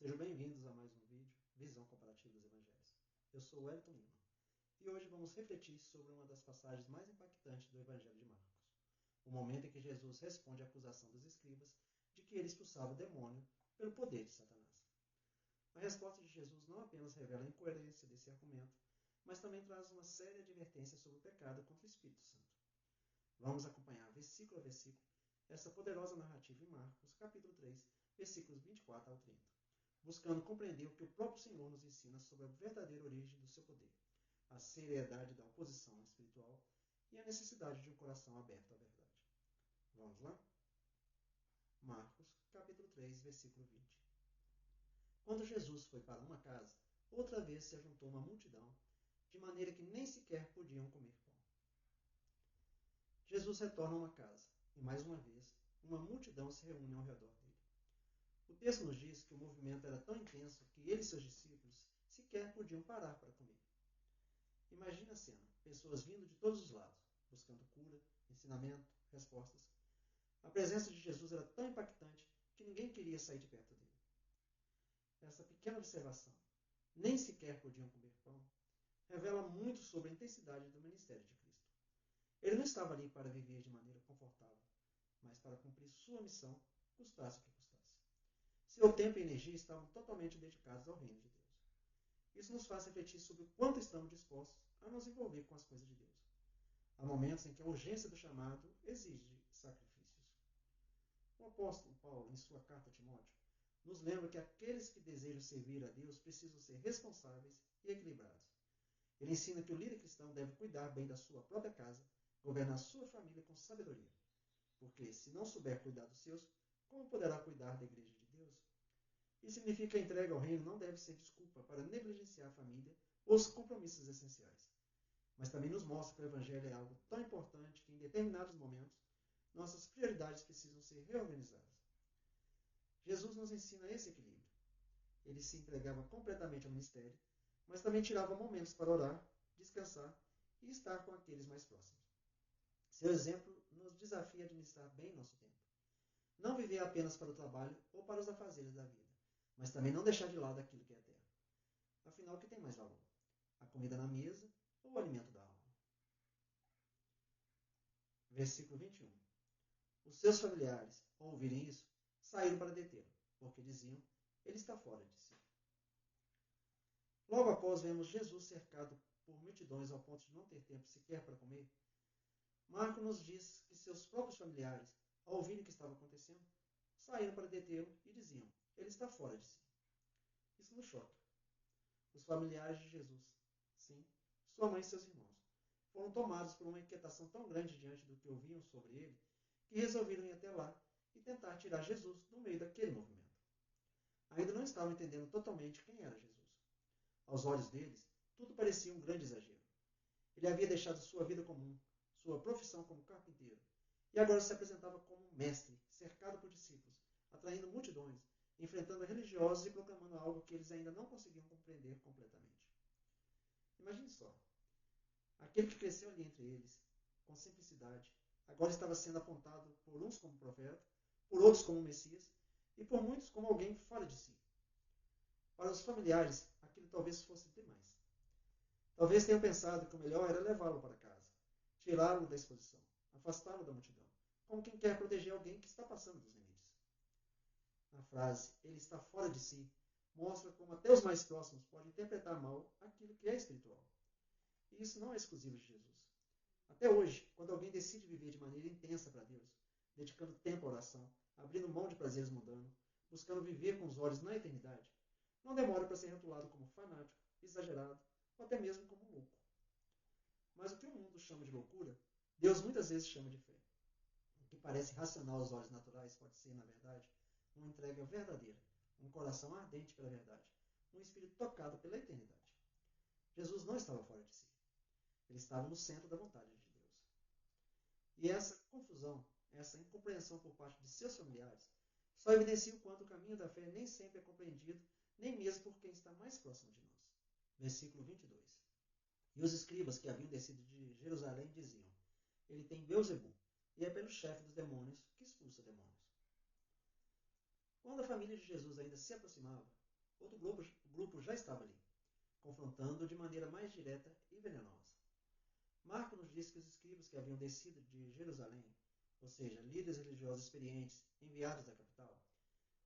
Sejam bem-vindos a mais um vídeo, Visão Comparativa dos Evangelhos. Eu sou o Wellington Lima e hoje vamos refletir sobre uma das passagens mais impactantes do Evangelho de Marcos. O momento em que Jesus responde à acusação dos escribas de que ele expulsava o demônio pelo poder de Satanás. A resposta de Jesus não apenas revela a incoerência desse argumento, mas também traz uma séria advertência sobre o pecado contra o Espírito Santo. Vamos acompanhar versículo a versículo essa poderosa narrativa em Marcos, capítulo 3, versículos 24 ao 30, buscando compreender o que o próprio Senhor nos ensina sobre a verdadeira origem do seu poder, a seriedade da oposição espiritual e a necessidade de um coração aberto à verdade. Vamos lá? Marcos, capítulo 3, versículo 20. Quando Jesus foi para uma casa, outra vez se ajuntou uma multidão, de maneira que nem sequer podiam comer pão. Jesus retorna a uma casa, e mais uma vez, uma multidão se reúne ao redor dele. O texto nos diz que o movimento era tão intenso que ele e seus discípulos sequer podiam parar para comer. Imagine a cena, pessoas vindo de todos os lados, buscando cura, ensinamento, respostas. A presença de Jesus era tão impactante que ninguém queria sair de perto dele. Essa pequena observação, nem sequer podiam comer pão, revela muito sobre a intensidade do ministério de Cristo. Ele não estava ali para viver de maneira confortável, mas para cumprir sua missão, custasse o que custasse. Seu tempo e energia estavam totalmente dedicados ao reino de Deus. Isso nos faz refletir sobre o quanto estamos dispostos a nos envolver com as coisas de Deus. Há momentos em que a urgência do chamado exige sacrifícios. O apóstolo Paulo, em sua carta a Timóteo, nos lembra que aqueles que desejam servir a Deus precisam ser responsáveis e equilibrados. Ele ensina que o líder cristão deve cuidar bem da sua própria casa, governar sua família com sabedoria. Porque, se não souber cuidar dos seus, como poderá cuidar da igreja de Deus? Isso significa que a entrega ao reino não deve ser desculpa para negligenciar a família ou os compromissos essenciais. Mas também nos mostra que o Evangelho é algo tão importante que, em determinados momentos, nossas prioridades precisam ser reorganizadas. Jesus nos ensina esse equilíbrio. Ele se entregava completamente ao ministério, mas também tirava momentos para orar, descansar e estar com aqueles mais próximos. Seu exemplo nos desafia a administrar bem nosso tempo. Não viver apenas para o trabalho ou para os afazeres da vida, mas também não deixar de lado aquilo que é eterno. Afinal, o que tem mais valor? A comida na mesa ou o alimento da alma? Versículo 21. Os seus familiares, ao ouvirem isso, saíram para detê-lo, porque diziam, ele está fora de si. Logo após, vemos Jesus cercado por multidões ao ponto de não ter tempo sequer para comer. Marcos nos diz que seus próprios familiares, ao ouvirem o que estava acontecendo, saíram para detê-lo e diziam, ele está fora de si. Isso nos choca. Os familiares de Jesus, sim, sua mãe e seus irmãos, foram tomados por uma inquietação tão grande diante do que ouviam sobre ele, que resolveram ir até lá e tentar tirar Jesus do meio daquele movimento. Ainda não estavam entendendo totalmente quem era Jesus. Aos olhos deles, tudo parecia um grande exagero. Ele havia deixado sua vida comum, sua profissão como carpinteiro, e agora se apresentava como um mestre, cercado por discípulos, atraindo multidões, enfrentando religiosos e proclamando algo que eles ainda não conseguiam compreender completamente. Imagine só. Aquele que cresceu ali entre eles, com simplicidade, agora estava sendo apontado por uns como profeta, por outros como Messias, e por muitos como alguém fora de si. Para os familiares, aquilo talvez fosse demais. Talvez tenham pensado que o melhor era levá-lo para casa, tirá-lo da exposição, afastá-lo da multidão, como quem quer proteger alguém que está passando dos limites. Na frase, ele está fora de si, mostra como até os mais próximos podem interpretar mal aquilo que é espiritual. E isso não é exclusivo de Jesus. Até hoje, quando alguém decide viver de maneira intensa para Deus, dedicando tempo à oração, abrindo mão de prazeres mundanos, buscando viver com os olhos na eternidade, não demora para ser rotulado como fanático, exagerado ou até mesmo como louco. Mas o que o mundo chama de loucura, Deus muitas vezes chama de fé. O que parece racional aos olhos naturais pode ser, na verdade, uma entrega verdadeira, um coração ardente pela verdade, um espírito tocado pela eternidade. Jesus não estava fora de si. Ele estava no centro da vontade de Deus. E essa confusão, essa incompreensão por parte de seus familiares, só evidencia o quanto o caminho da fé nem sempre é compreendido, nem mesmo por quem está mais próximo de nós. Versículo 22. E os escribas que haviam descido de Jerusalém diziam, ele tem Beelzebul, e é pelo chefe dos demônios que expulsa demônios. Quando a família de Jesus ainda se aproximava, Outro grupo já estava ali, confrontando de maneira mais direta e venenosa. Marcos nos diz que os escribas que haviam descido de Jerusalém, ou seja, líderes religiosos experientes enviados da capital,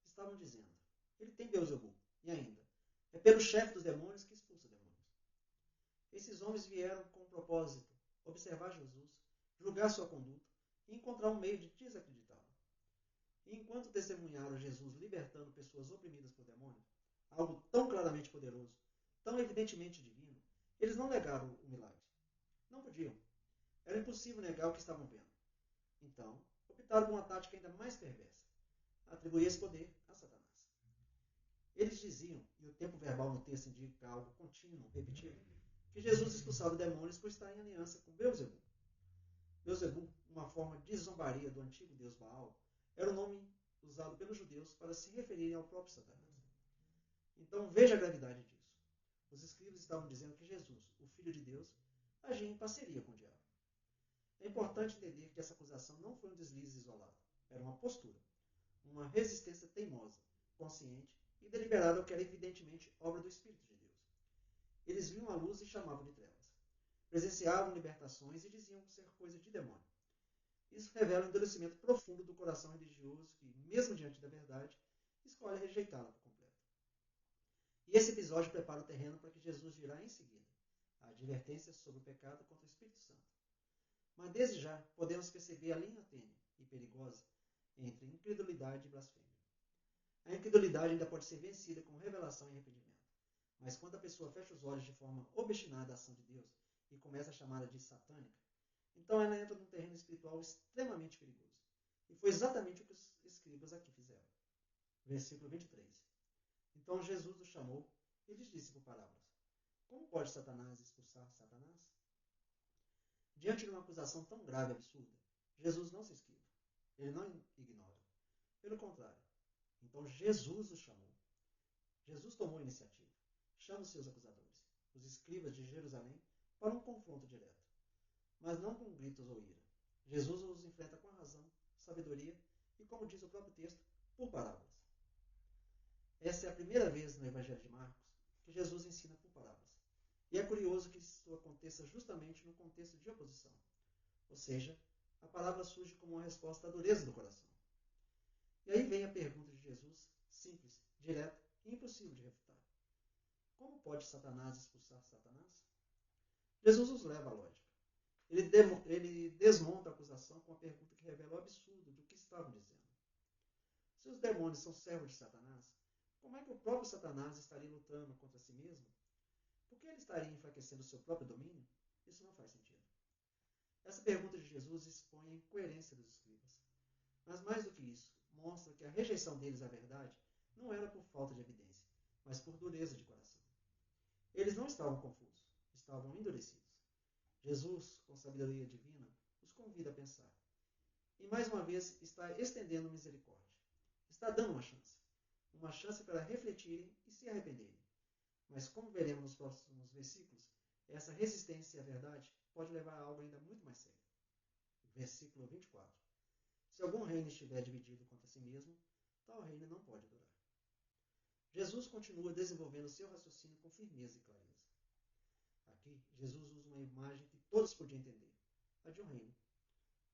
estavam dizendo: ele tem Beelzebul, e ainda, é pelo chefe dos demônios que expulsa demônios. Esses homens vieram com o propósito de observar Jesus, julgar sua conduta e encontrar um meio de desacreditá-lo. E enquanto testemunharam Jesus libertando pessoas oprimidas por demônios, algo tão claramente poderoso, tão evidentemente divino, eles não negaram o milagre. Não podiam. Era impossível negar o que estavam vendo. Então, optaram por uma tática ainda mais perversa: atribuir esse poder a Satanás. Eles diziam, e o tempo verbal no texto indica algo contínuo, repetido, que Jesus expulsava demônios por estar em aliança com Beelzebul. Beelzebul, uma forma de zombaria do antigo deus Baal, era o nome usado pelos judeus para se referirem ao próprio Satanás. Então veja a gravidade disso. Os escribas estavam dizendo que Jesus, o Filho de Deus, agia em parceria com o diabo. É importante entender que essa acusação não foi um deslize isolado. Era uma postura, uma resistência teimosa, consciente e deliberada ao que era evidentemente obra do Espírito de Deus. Eles viam a luz e chamavam de trevas. Presenciavam libertações e diziam ser coisa de demônio. Isso revela um endurecimento profundo do coração religioso que, mesmo diante da verdade, escolhe rejeitá-la por completo. E esse episódio prepara o terreno para que Jesus dirá em seguida a advertência sobre o pecado contra o Espírito Santo. Mas desde já podemos perceber a linha tênue e perigosa entre incredulidade e blasfêmia. A incredulidade ainda pode ser vencida com revelação e arrependimento. Mas quando a pessoa fecha os olhos de forma obstinada à ação de Deus e começa a chamá-la de satânica, então ela entra num terreno espiritual extremamente perigoso. E foi exatamente o que os escribas aqui fizeram. Versículo 23. Então Jesus os chamou e lhes disse por parábolas: como pode Satanás expulsar Satanás? Diante de uma acusação tão grave e absurda, Jesus não se esquiva. Ele não ignora. Pelo contrário. Então Jesus os chamou. Jesus tomou a iniciativa. Chama os seus acusadores, os escribas de Jerusalém, para um confronto direto. Mas não com gritos ou ira. Jesus os enfrenta com a razão, sabedoria e, como diz o próprio texto, por parábolas. Essa é a primeira vez no Evangelho de Marcos que Jesus ensina por parábolas. E é curioso que isso aconteça justamente no contexto de oposição. Ou seja, a palavra surge como uma resposta à dureza do coração. E aí vem a pergunta de Jesus, simples, direta e impossível de refutar. Como pode Satanás expulsar Satanás? Jesus os leva à lógica. Ele desmonta a acusação com a pergunta que revela o absurdo do que estavam dizendo. Se os demônios são servos de Satanás, como é que o próprio Satanás estaria lutando contra si mesmo? Por que ele estaria enfraquecendo o seu próprio domínio? Isso não faz sentido. Essa pergunta de Jesus expõe a incoerência dos escribas. Mas mais do que isso, mostra que a rejeição deles à verdade não era por falta de evidência, mas por dureza de coração. Eles não estavam confusos, estavam endurecidos. Jesus, com sabedoria divina, os convida a pensar. E mais uma vez está estendendo misericórdia. Está dando uma chance para refletirem e se arrependerem. Mas como veremos nos próximos versículos, essa resistência à verdade pode levar a algo ainda muito mais sério. Versículo 24. Se algum reino estiver dividido contra si mesmo, tal reino não pode durar. Jesus continua desenvolvendo seu raciocínio com firmeza e clareza. Aqui, Jesus usa uma imagem que todos podiam entender, a de um reino.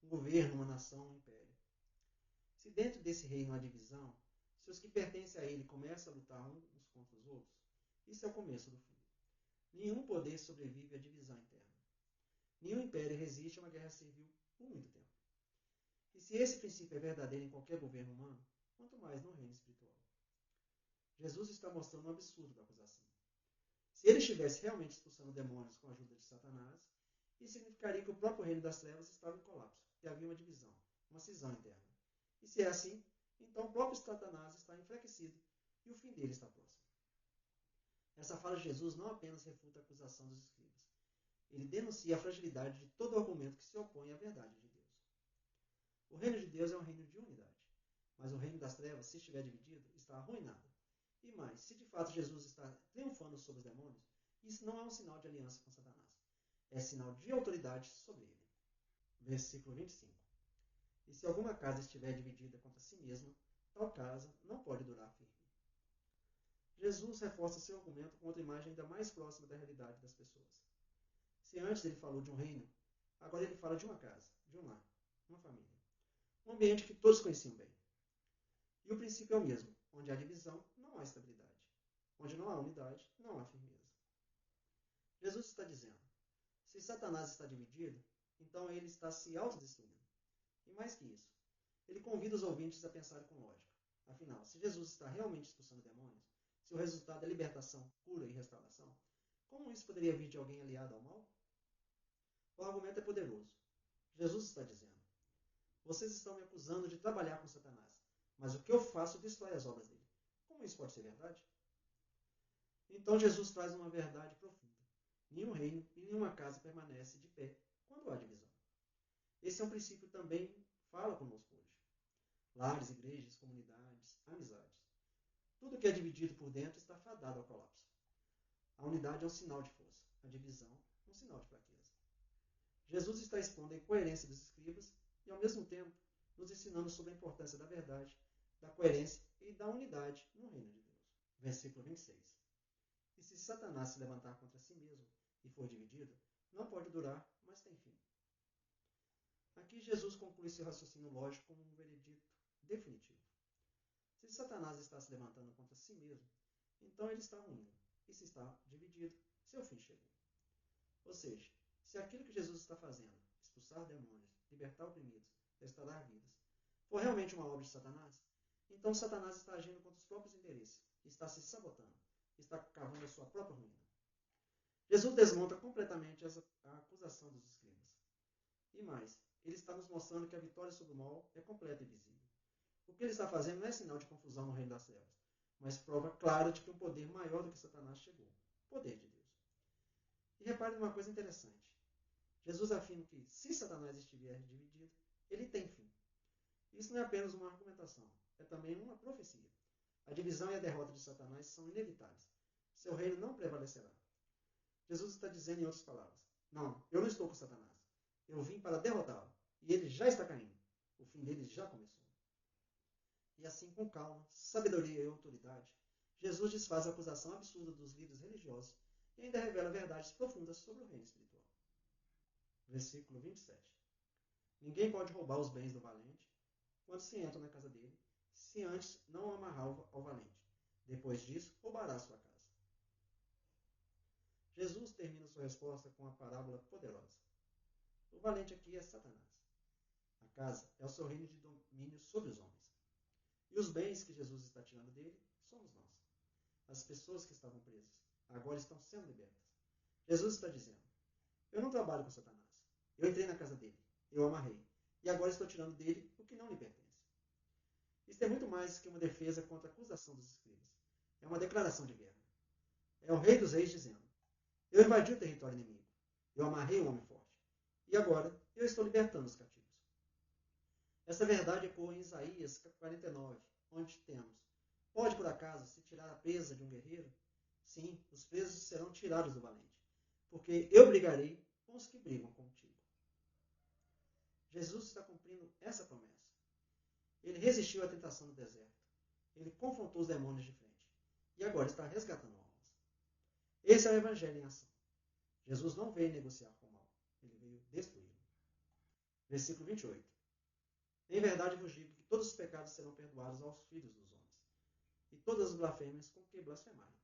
Um governo, uma nação, um império. Se dentro desse reino há divisão, se os que pertencem a ele começam a lutar uns contra os outros, isso é o começo do fim. Nenhum poder sobrevive à divisão interna. Nenhum império resiste a uma guerra civil por muito tempo. E se esse princípio é verdadeiro em qualquer governo humano, quanto mais no reino espiritual. Jesus está mostrando um absurdo da acusação. Se ele estivesse realmente expulsando demônios com a ajuda de Satanás, isso significaria que o próprio reino das trevas estava em colapso, que havia uma divisão, uma cisão interna. E se é assim, então o próprio Satanás está enfraquecido e o fim dele está próximo. Essa fala de Jesus não apenas refuta a acusação dos escribas. Ele denuncia a fragilidade de todo argumento que se opõe à verdade de Deus. O reino de Deus é um reino de unidade, mas o reino das trevas, se estiver dividido, está arruinado. E mais, se de fato Jesus está triunfando sobre os demônios, isso não é um sinal de aliança com Satanás. É sinal de autoridade sobre ele. Versículo 25. E se alguma casa estiver dividida contra si mesma, tal casa não pode durar firme. Jesus reforça seu argumento com outra imagem ainda mais próxima da realidade das pessoas. Se antes ele falou de um reino, agora ele fala de uma casa, de um lar, uma família. Um ambiente que todos conheciam bem. E o princípio é o mesmo. Onde há divisão, não há estabilidade. Onde não há unidade, não há firmeza. Jesus está dizendo, se Satanás está dividido, então ele está se autodestruindo. E mais que isso, ele convida os ouvintes a pensarem com lógica. Afinal, se Jesus está realmente expulsando demônios, se o resultado é libertação, cura e restauração, como isso poderia vir de alguém aliado ao mal? O argumento é poderoso. Jesus está dizendo, vocês estão me acusando de trabalhar com Satanás, mas o que eu faço destrói as obras dele. Como isso pode ser verdade? Então Jesus traz uma verdade profunda. Nenhum reino e nenhuma casa permanece de pé quando há divisão. Esse é um princípio que também fala conosco hoje. Lares, igrejas, comunidades, amizades. Tudo que é dividido por dentro está fadado ao colapso. A unidade é um sinal de força, a divisão um sinal de fraqueza. Jesus está expondo a incoerência dos escribas e, ao mesmo tempo, nos ensinando sobre a importância da verdade, da coerência e da unidade no reino de Deus. Versículo 26. E se Satanás se levantar contra si mesmo e for dividido, não pode durar, mas tem fim. Aqui Jesus conclui seu raciocínio lógico como um veredito definitivo. Se Satanás está se levantando contra si mesmo, então ele está ruindo. E se está dividido, seu fim chegou. Ou seja, se aquilo que Jesus está fazendo, expulsar demônios, libertar oprimidos, restaurar vidas, for realmente uma obra de Satanás, então Satanás está agindo contra os próprios interesses, está se sabotando, está cavando a sua própria ruína. Jesus desmonta completamente a acusação dos escribas. E mais, ele está nos mostrando que a vitória sobre o mal é completa e visível. O que ele está fazendo não é sinal de confusão no reino das trevas, mas prova clara de que um poder maior do que Satanás chegou. O poder de Deus. E repare numa coisa interessante. Jesus afirma que, se Satanás estiver dividido, ele tem fim. Isso não é apenas uma argumentação, é também uma profecia. A divisão e a derrota de Satanás são inevitáveis. Seu reino não prevalecerá. Jesus está dizendo em outras palavras, não, eu não estou com Satanás. Eu vim para derrotá-lo. E ele já está caindo. O fim dele já começou. E assim, com calma, sabedoria e autoridade, Jesus desfaz a acusação absurda dos líderes religiosos e ainda revela verdades profundas sobre o reino espiritual. Versículo 27. Ninguém pode roubar os bens do valente quando se entra na casa dele, se antes não amarrar ao valente. Depois disso, roubará a sua casa. Jesus termina sua resposta com uma parábola poderosa. O valente aqui é Satanás. A casa é o seu reino de domínio sobre os homens. E os bens que Jesus está tirando dele somos nós. As pessoas que estavam presas agora estão sendo libertas. Jesus está dizendo, eu não trabalho com Satanás. Eu entrei na casa dele. Eu amarrei. E agora estou tirando dele o que não lhe pertence. Isso é muito mais que uma defesa contra a acusação dos escribas. É uma declaração de guerra. É o rei dos reis dizendo, eu invadi o território inimigo. Eu amarrei o homem forte. E agora eu estou libertando os cativos. Essa verdade ecoa em Isaías 49, onde temos, pode por acaso se tirar a presa de um guerreiro? Sim, os presos serão tirados do valente, porque eu brigarei com os que brigam contigo. Jesus está cumprindo essa promessa. Ele resistiu à tentação no deserto. Ele confrontou os demônios de frente. E agora está resgatando almas. Esse é o Evangelho em ação. Jesus não veio negociar com o mal. Ele veio destruí-lo. Versículo 28. Em verdade vos digo que todos os pecados serão perdoados aos filhos dos homens, e todas as blasfêmias com que blasfemarem.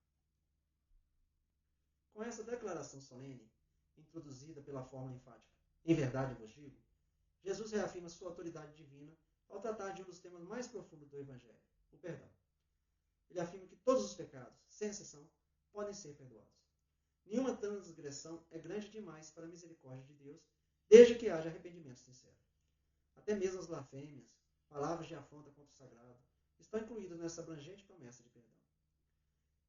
Com essa declaração solene, introduzida pela fórmula enfática, em verdade vos digo, Jesus reafirma sua autoridade divina ao tratar de um dos temas mais profundos do Evangelho, o perdão. Ele afirma que todos os pecados, sem exceção, podem ser perdoados. Nenhuma transgressão é grande demais para a misericórdia de Deus, desde que haja arrependimento sincero. Até mesmo as blasfêmias, palavras de afronta contra o sagrado, estão incluídas nessa abrangente promessa de perdão.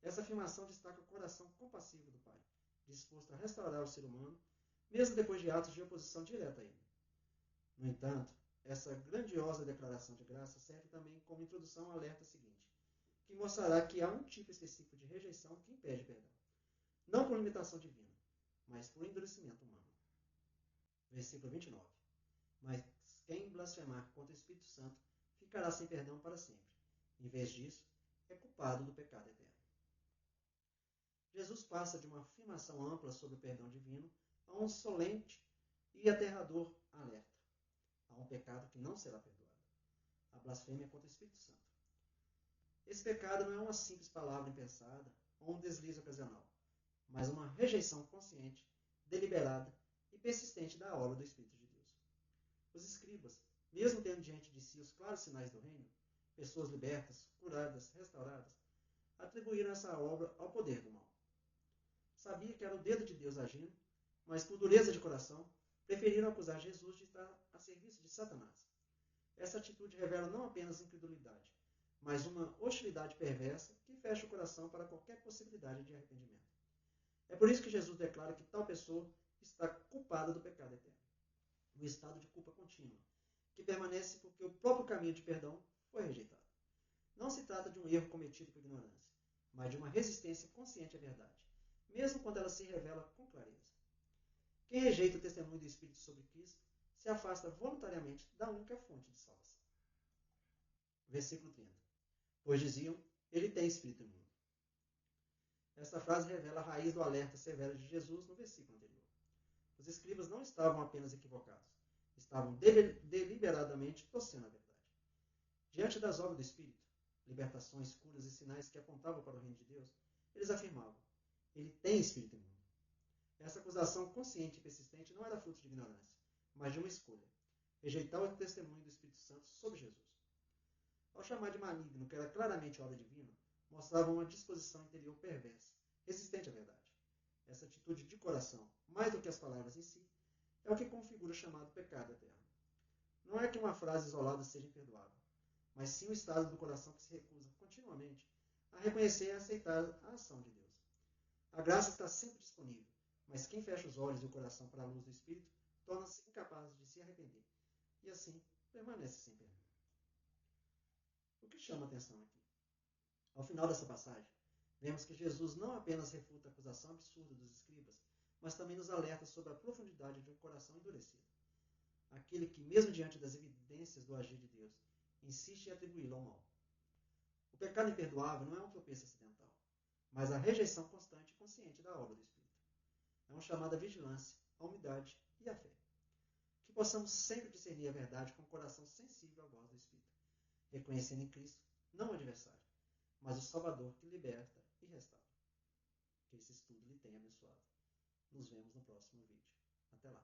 Essa afirmação destaca o coração compassivo do Pai, disposto a restaurar o ser humano, mesmo depois de atos de oposição direta a ele. No entanto, essa grandiosa declaração de graça serve também como introdução ao alerta seguinte, que mostrará que há um tipo específico de rejeição que impede perdão. Não por limitação divina, mas por endurecimento humano. Versículo 29. Mas quem blasfemar contra o Espírito Santo ficará sem perdão para sempre. Em vez disso, é culpado do pecado eterno. Jesus passa de uma afirmação ampla sobre o perdão divino a um solente e aterrador alerta. Há um pecado que não será perdoado. A blasfêmia contra o Espírito Santo. Esse pecado não é uma simples palavra impensada ou um deslize ocasional, mas uma rejeição consciente, deliberada e persistente da obra do Espírito de Deus. Os escribas, mesmo tendo diante de si os claros sinais do reino, pessoas libertas, curadas, restauradas, atribuíram essa obra ao poder do mal. Sabia que era o dedo de Deus agindo, mas por dureza de coração, preferiram acusar Jesus de estar a serviço de Satanás. Essa atitude revela não apenas incredulidade, mas uma hostilidade perversa que fecha o coração para qualquer possibilidade de arrependimento. É por isso que Jesus declara que tal pessoa está culpada do pecado eterno, um estado de culpa contínua, que permanece porque o próprio caminho de perdão foi rejeitado. Não se trata de um erro cometido por ignorância, mas de uma resistência consciente à verdade, mesmo quando ela se revela com clareza. Quem rejeita o testemunho do Espírito sobre Cristo se afasta voluntariamente da única fonte de salvação. Versículo 30. Pois diziam, ele tem espírito imundo. Esta frase revela a raiz do alerta severo de Jesus no versículo anterior. Os escribas não estavam apenas equivocados, estavam deliberadamente torcendo a verdade. Diante das obras do Espírito, libertações, curas e sinais que apontavam para o reino de Deus, eles afirmavam, ele tem espírito imundo. Essa acusação consciente e persistente não era fruto de ignorância, mas de uma escolha, rejeitar o testemunho do Espírito Santo sobre Jesus. Ao chamar de maligno, que era claramente obra divina, mostrava uma disposição interior perversa, resistente à verdade. Essa atitude de coração, mais do que as palavras em si, é o que configura o chamado pecado eterno. Não é que uma frase isolada seja imperdoável, mas sim o estado do coração que se recusa continuamente a reconhecer e aceitar a ação de Deus. A graça está sempre disponível, mas quem fecha os olhos e o coração para a luz do Espírito torna-se incapaz de se arrepender e assim permanece sem perdão. O que chama a atenção aqui? Ao final dessa passagem, vemos que Jesus não apenas refuta a acusação absurda dos escribas, mas também nos alerta sobre a profundidade de um coração endurecido. Aquele que, mesmo diante das evidências do agir de Deus, insiste em atribuí-lo ao mal. O pecado imperdoável não é um tropeço acidental, mas a rejeição constante e consciente da obra do Espírito. É um chamado à vigilância, à humildade e à fé. Que possamos sempre discernir a verdade com o coração sensível à voz do Espírito, reconhecendo em Cristo, não o adversário, mas o Salvador que liberta e restaura. Que esse estudo lhe tenha abençoado. Nos vemos no próximo vídeo. Até lá.